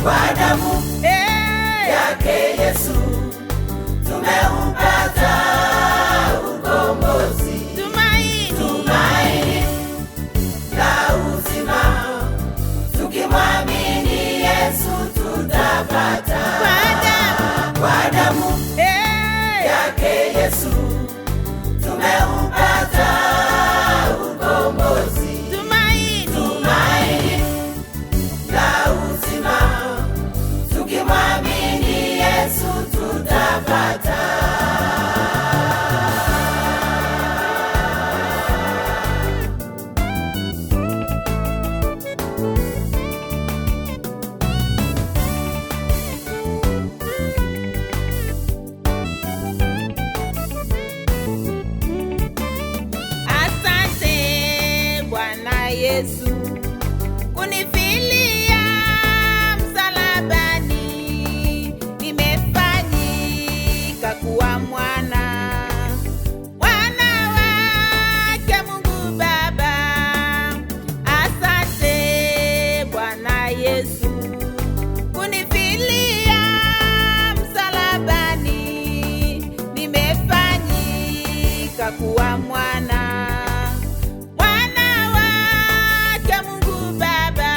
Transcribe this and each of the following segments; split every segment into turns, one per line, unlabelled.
Kwa damu yake Yesu tumeupata ukombozi, tumaini la uzima. Tukimwamini Yesu tutapata. Kwa damu yake Yesu tumeupata ukombozi, tumaini la uzima. Tukimwamini Yesu tutapata.
Asante Bwana Yesu kunifilia msalabani, nimefanyika kuwa mwana wake Mungu Baba. Asante Bwana Yesu kunifilia msalabani, nimefanyika kuwa mwana wake Mungu Baba.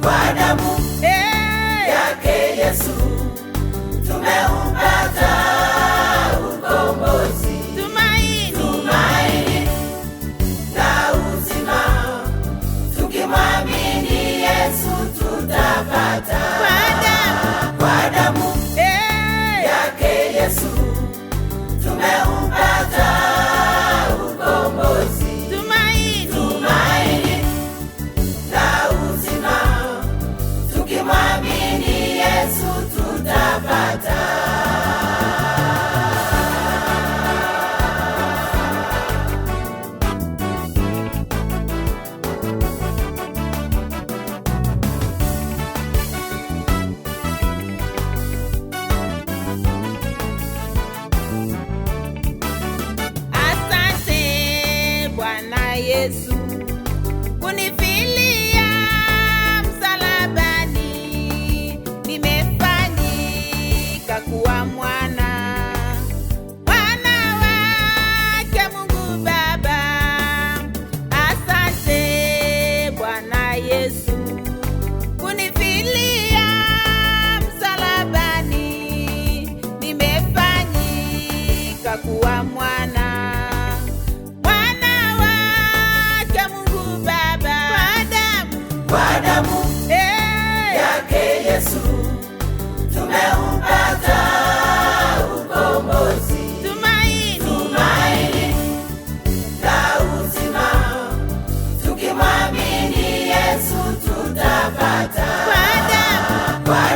Kwa damu yake Yesu tumeupata ukombozi, tumaini la uzima. Tukimwamini Yesu tutapata. Kwa damu yake Yesu tumeupata ukombozi, tumaini la uzima. Tukimwamini Yesu tutapata.
Asante Bwana Yesu kunifilia msalabani, nimefanyika kuwa mwana wake Mungu Baba. Asante Bwana Yesu kunifilia msalabani, nimefanyika kuwa mwana wake Mungu Baba.
Kwa damu yake Yesu tumeupata ukombozi, tumaini la uzima. Tukimwamini Yesu tutapata. Kwa